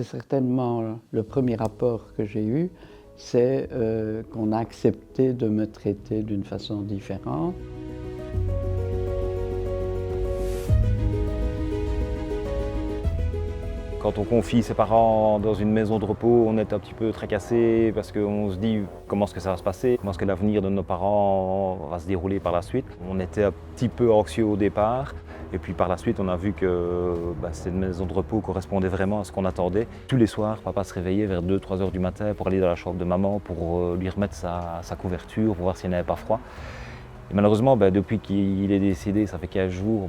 c'est certainement le premier rapport que j'ai eu, c'est qu'on a accepté de me traiter d'une façon différente. Quand on confie ses parents dans une maison de repos, on est un petit peu tracassé parce qu'on se dit comment est-ce que ça va se passer, comment est-ce que l'avenir de nos parents va se dérouler par la suite. On était un petit peu anxieux au départ et puis par la suite on a vu que cette maison de repos correspondait vraiment à ce qu'on attendait. Tous les soirs, papa se réveillait vers 2-3 heures du matin pour aller dans la chambre de maman pour lui remettre sa couverture, pour voir si elle n'avait pas froid. Et malheureusement, depuis qu'il est décédé, ça fait 15 jours,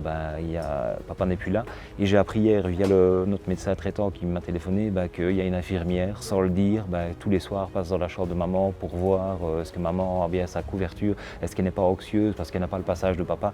papa n'est plus là. Et j'ai appris hier, via notre médecin traitant qui m'a téléphoné, qu'il y a une infirmière, sans le dire, tous les soirs passe dans la chambre de maman pour voir est-ce que maman a bien sa couverture, est-ce qu'elle n'est pas anxieuse parce qu'elle n'a pas le passage de papa.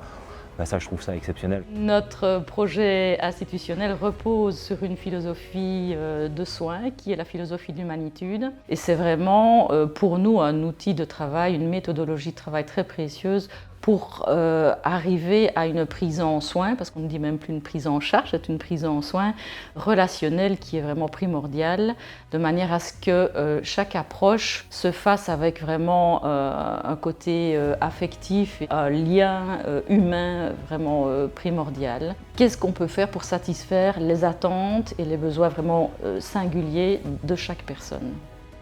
Ça, je trouve ça exceptionnel. Notre projet institutionnel repose sur une philosophie de soins qui est la philosophie de l'humanitude. Et c'est vraiment pour nous un outil de travail, une méthodologie de travail très précieuse pour arriver à une prise en soin, parce qu'on ne dit même plus une prise en charge, c'est une prise en soin relationnelle qui est vraiment primordiale, de manière à ce que chaque approche se fasse avec vraiment un côté affectif, un lien humain vraiment primordial. Qu'est-ce qu'on peut faire pour satisfaire les attentes et les besoins vraiment singuliers de chaque personne ?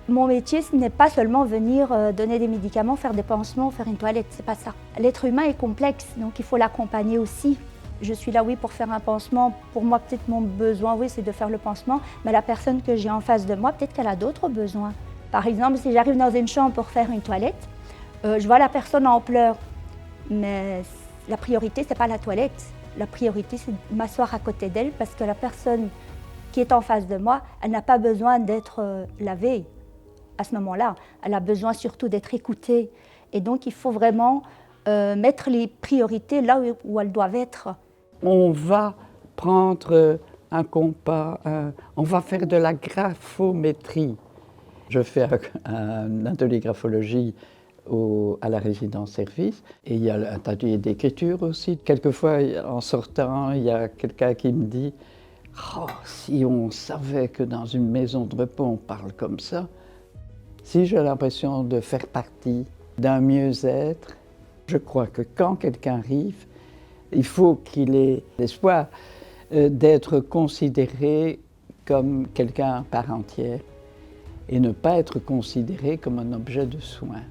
Mon métier, ce n'est pas seulement venir donner des médicaments, faire des pansements, faire une toilette, c'est pas ça. L'être humain est complexe, donc il faut l'accompagner aussi. Je suis là, oui, pour faire un pansement. Pour moi, peut-être mon besoin, oui, c'est de faire le pansement, mais la personne que j'ai en face de moi, peut-être qu'elle a d'autres besoins. Par exemple, si j'arrive dans une chambre pour faire une toilette, je vois la personne en pleurs, mais la priorité, c'est pas la toilette. La priorité, c'est de m'asseoir à côté d'elle parce que la personne qui est en face de moi, elle n'a pas besoin d'être lavée. À ce moment-là, elle a besoin surtout d'être écoutée. Et donc, il faut vraiment mettre les priorités là où elles doivent être. On va prendre un compas, on va faire de la graphométrie. Je fais un atelier graphologie à la résidence-service et il y a un atelier d'écriture aussi. Quelquefois, en sortant, il y a quelqu'un qui me dit « Oh, si on savait que dans une maison de repos, on parle comme ça ». Si j'ai l'impression de faire partie d'un mieux-être, je crois que quand quelqu'un arrive, il faut qu'il ait l'espoir d'être considéré comme quelqu'un à part entière et ne pas être considéré comme un objet de soin.